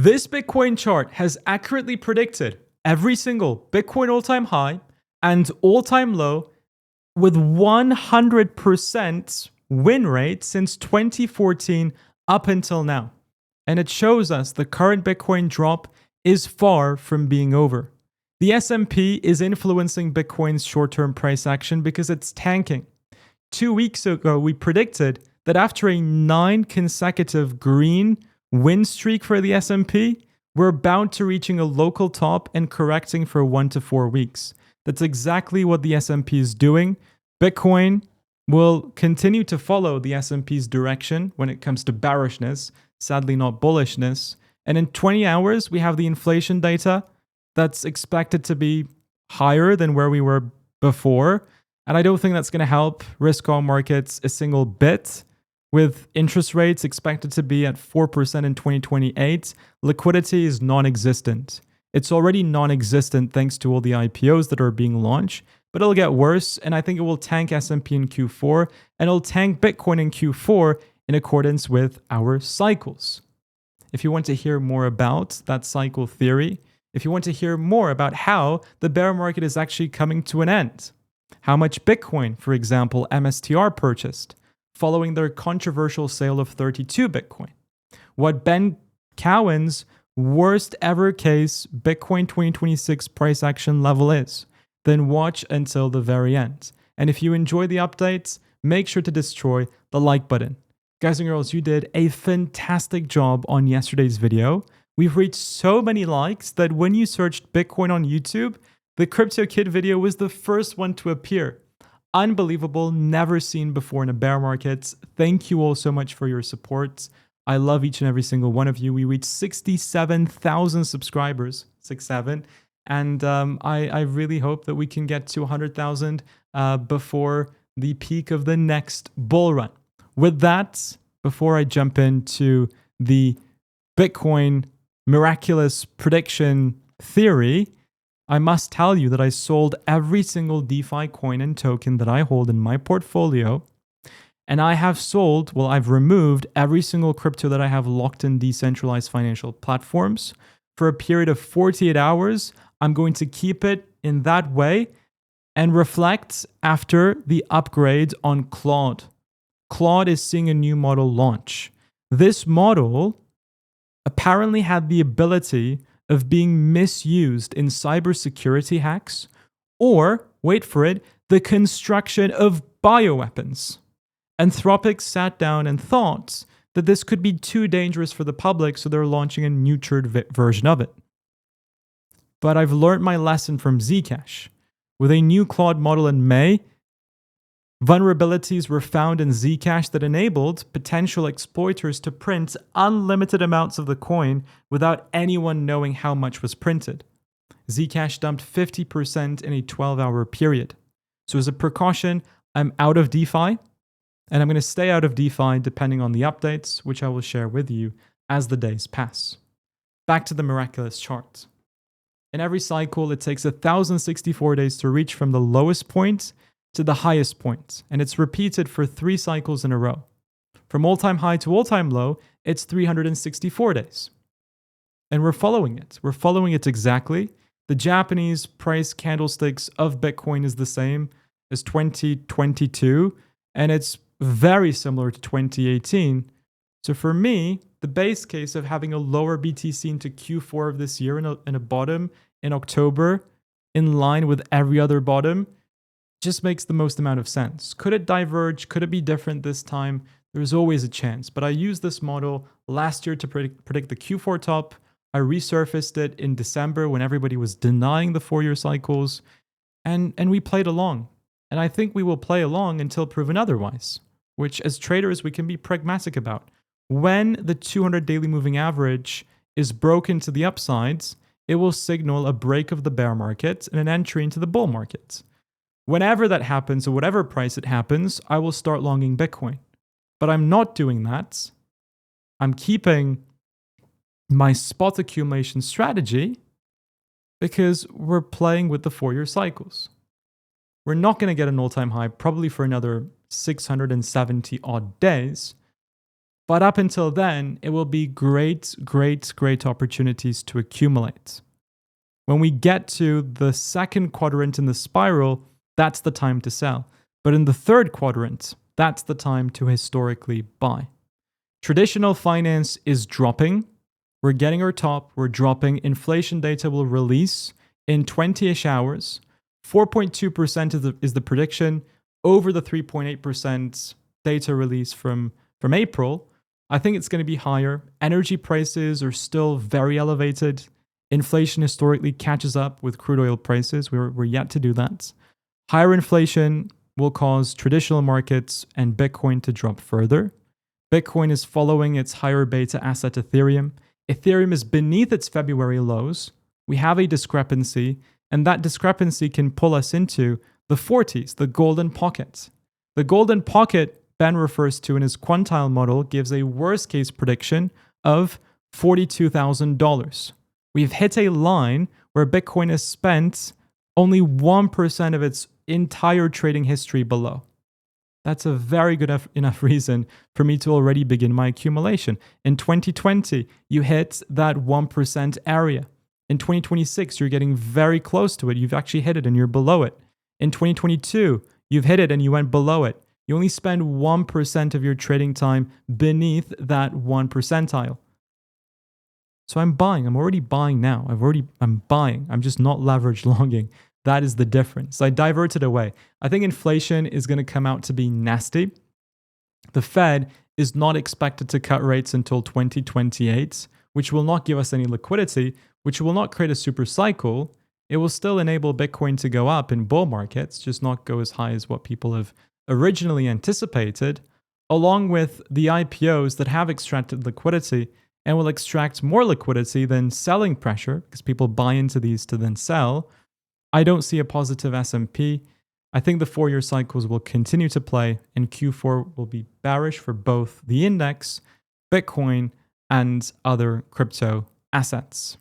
This Bitcoin chart has accurately predicted every single Bitcoin all-time high and all-time low with 100% win rate since 2014 up until now. And it shows us the current Bitcoin drop is far from being over. The S&P is influencing Bitcoin's short-term price action because it's tanking. 2 weeks ago, we predicted that after a 9 consecutive green win streak for the S&P, we're bound to reaching a local top and correcting for 1 to 4 weeks. That's exactly what the S&P is doing. Bitcoin will continue to follow the S&P's direction when it comes to bearishness, sadly not bullishness. And in 20 hours, we have the inflation data that's expected to be higher than where we were before. And I don't think that's going to help risk-on markets a single bit. With interest rates expected to be at 4% in 2028, liquidity is non-existent. It's already non-existent thanks to all the IPOs that are being launched, but it'll get worse, and I think it will tank S&P in Q4, and it'll tank Bitcoin in Q4 in accordance with our cycles. If you want to hear more about that cycle theory, if you want to hear more about how the bear market is actually coming to an end, how much Bitcoin, for example, MSTR purchased, following their controversial sale of 32 Bitcoin. What Ben Cowen's worst ever case Bitcoin 2026 price action level is, then watch until the very end. And if you enjoy the updates, make sure to destroy the like button. Guys and girls, you did a fantastic job on yesterday's video. We've reached so many likes that when you searched Bitcoin on YouTube, the Crypto Kid video was the first one to appear. Unbelievable, never seen before in a bear market. Thank you all so much for your support. I love each and every single one of you. We reached 67,000 subscribers, 67. And I really hope that we can get to 100,000 before the peak of the next bull run. With that, before I jump into the Bitcoin miraculous prediction theory, I must tell you that I sold every single DeFi coin and token that I hold in my portfolio. And I have sold, well, I've removed every single crypto that I have locked in decentralized financial platforms. For a period of 48 hours, I'm going to keep it in that way and reflect after the upgrade on Claude. Claude is seeing a new model launch. This model apparently had the ability of being misused in cybersecurity hacks, or, wait for it, the construction of bioweapons. Anthropic sat down and thought that this could be too dangerous for the public, so they're launching a nurtured version of it. But I've learned my lesson from Zcash. With a new Claude model in May, vulnerabilities were found in Zcash that enabled potential exploiters to print unlimited amounts of the coin without anyone knowing how much was printed. Zcash dumped 50% in a 12-hour period. So as a precaution, I'm out of DeFi, and I'm going to stay out of DeFi depending on the updates, which I will share with you as the days pass. Back to the miraculous chart. In every cycle, it takes 1,064 days to reach from the lowest point to the highest point, and it's repeated for 3 cycles in a row. From all-time high to all-time low, it's 364 days. And we're following it. We're following it exactly. The Japanese price candlesticks of Bitcoin is the same as 2022, and it's very similar to 2018. So for me, the base case of having a lower BTC into Q4 of this year and a bottom in October in line with every other bottom just makes the most amount of sense. Could it diverge? Could it be different this time? There's always a chance. But I used this model last year to predict the Q4 top. I resurfaced it in December when everybody was denying the 4-year cycles. And we played along. And I think we will play along until proven otherwise, which as traders we can be pragmatic about. When the 200 daily moving average is broken to the upsides, it will signal a break of the bear market and an entry into the bull market. Whenever that happens, or whatever price it happens, I will start longing Bitcoin. But I'm not doing that. I'm keeping my spot accumulation strategy because we're playing with the 4-year cycles. We're not going to get an all-time high probably for another 670 odd days. But up until then, it will be great opportunities to accumulate. When we get to the second quadrant in the spiral, that's the time to sell. But in the third quadrant, that's the time to historically buy. Traditional finance is dropping. We're getting our top, we're dropping. Inflation data will release in 20-ish hours. 4.2% is the prediction over the 3.8% data release from April. I think it's going to be higher. Energy prices are still very elevated. Inflation historically catches up with crude oil prices. We're yet to do that. Higher inflation will cause traditional markets and Bitcoin to drop further. Bitcoin is following its higher beta asset Ethereum. Ethereum is beneath its February lows. We have a discrepancy, and that discrepancy can pull us into the 40s, the golden pocket. The golden pocket Ben refers to in his quantile model gives a worst case prediction of $42,000. We've hit a line where Bitcoin has spent only 1% of its entire trading history below. That's a very good enough reason for me to already begin my accumulation. In 2020, you hit that 1% area. In 2026, you're getting very close to it. You've actually hit it and you're below it. In 2022, you've hit it and you went below it. You only spend 1% of your trading time beneath that 1 percentile. So I'm buying. I'm already buying now. I'm buying. I'm just not leveraged longing. That is the difference. I diverted away. I think inflation is going to come out to be nasty. The Fed is not expected to cut rates until 2028, which will not give us any liquidity, which will not create a super cycle. It will still enable Bitcoin to go up in bull markets, just not go as high as what people have originally anticipated, along with the IPOs that have extracted liquidity and will extract more liquidity than selling pressure because people buy into these to then sell. I don't see a positive S&P. I think the 4-year cycles will continue to play, and Q4 will be bearish for both the index, Bitcoin, and other crypto assets.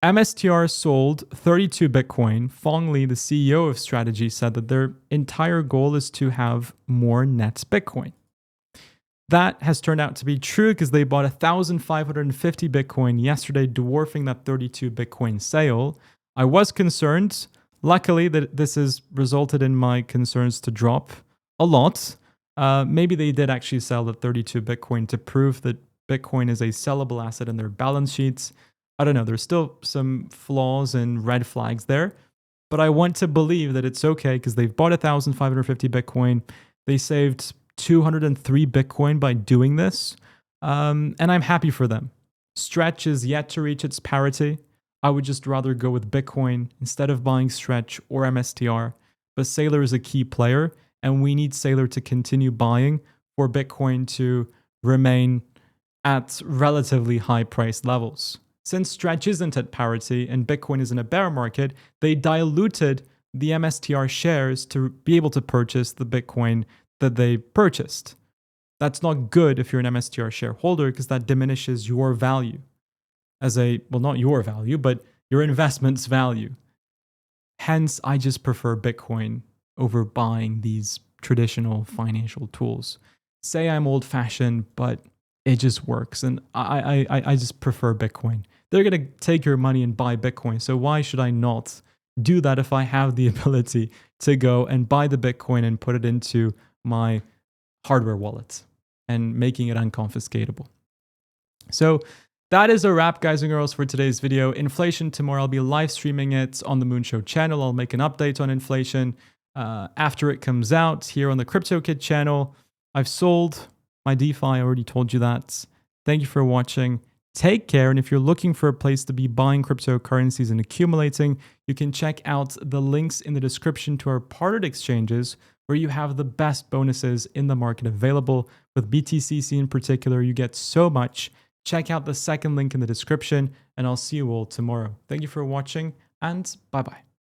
MSTR sold 32 Bitcoin. Phong Le, the CEO of Strategy, said that their entire goal is to have more net Bitcoin. That has turned out to be true because they bought 1,550 Bitcoin yesterday, dwarfing that 32 Bitcoin sale. I was concerned. Luckily, that this has resulted in my concerns to drop a lot. Maybe they did actually sell the 32 Bitcoin to prove that Bitcoin is a sellable asset in their balance sheets. I don't know. There's still some flaws and red flags there. But I want to believe that it's okay because they've bought 1,550 Bitcoin. They saved 203 Bitcoin by doing this. And I'm happy for them. Stretch is yet to reach its parity. I would just rather go with Bitcoin instead of buying Stretch or MSTR. But Saylor is a key player, and we need Saylor to continue buying for Bitcoin to remain at relatively high price levels. Since Stretch isn't at parity and Bitcoin is in a bear market, they diluted the MSTR shares to be able to purchase the Bitcoin that they purchased. That's not good if you're an MSTR shareholder because that diminishes your value. Not your value, but your investment's value. Hence, I just prefer Bitcoin over buying these traditional financial tools. Say I'm old-fashioned, but it just works. And I just prefer Bitcoin. They're going to take your money and buy Bitcoin. So why should I not do that if I have the ability to go and buy the Bitcoin and put it into my hardware wallet and making it unconfiscatable? So that is a wrap, guys and girls, for today's video. Inflation tomorrow, I'll be live streaming it on the Moonshow channel. I'll make an update on inflation after it comes out here on the CryptoKid channel. I've sold my DeFi, I already told you that. Thank you for watching. Take care, and if you're looking for a place to be buying cryptocurrencies and accumulating, you can check out the links in the description to our partnered exchanges where you have the best bonuses in the market available. With BTCC in particular, you get so much. Check out the second link in the description, and I'll see you all tomorrow. Thank you for watching, and bye-bye.